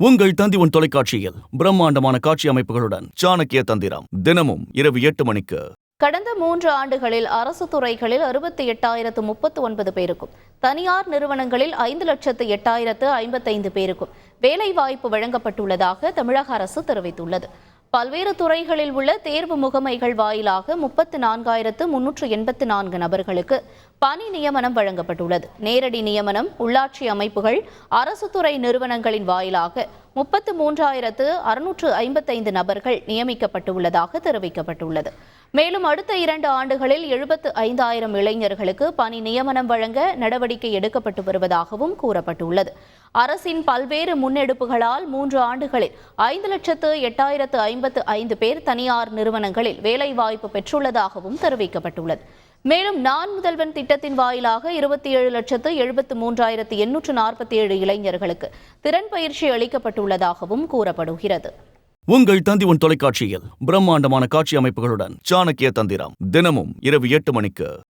உங்கள் தந்தி தொலைக்காட்சியில் பிரம்மாண்டமான காட்சி அமைப்புகளுடன் சாணக்கிய தந்திரம் தினமும் இரவு 8 மணிக்கு. கடந்த 3 ஆண்டுகளில் அரசு துறைகளில் 68,039 பேருக்கும் தனியார் நிறுவனங்களில் 5,08,055 பேருக்கும் வேலைவாய்ப்பு வழங்கப்பட்டுள்ளதாக தமிழக அரசு தெரிவித்துள்ளது. பல்வேறு துறைகளில் உள்ள தேர்வு முகமைகள் வாயிலாக 34,384 நபர்களுக்கு பணி நியமனம் வழங்கப்பட்டுள்ளது. நேரடி நியமனம் உள்ளாட்சி அமைப்புகள், அரசு துறை நிறுவனங்களின் வாயிலாக 33,655 நபர்கள் நியமிக்கப்பட்டுள்ளதாக தெரிவிக்கப்பட்டுள்ளது. மேலும் அடுத்த 2 ஆண்டுகளில் 75,000 இளைஞர்களுக்கு பணி நியமனம் வழங்க நடவடிக்கை எடுக்கப்பட்டு வருவதாகவும் கூறப்பட்டுள்ளது. அரசின் பல்வேறு முன்னெடுப்புகளால் 3 ஆண்டுகளில் 5,08,055 பேர் தனியார் நிறுவனங்களில் வேலைவாய்ப்பு பெற்றுள்ளதாகவும் தெரிவிக்கப்பட்டுள்ளது. மேலும் நான் முதல்வன் திட்டத்தின் வாயிலாக 27,73,847 இளைஞர்களுக்கு திறன் பயிற்சி அளிக்கப்பட்டுள்ளதாகவும் கூறப்படுகிறது. உங்கள் தந்தி தொலைக்காட்சியில் பிரம்மாண்டமான காட்சி அமைப்புகளுடன் சாணக்கிய தந்திரம் தினமும் இரவு 8 மணிக்கு.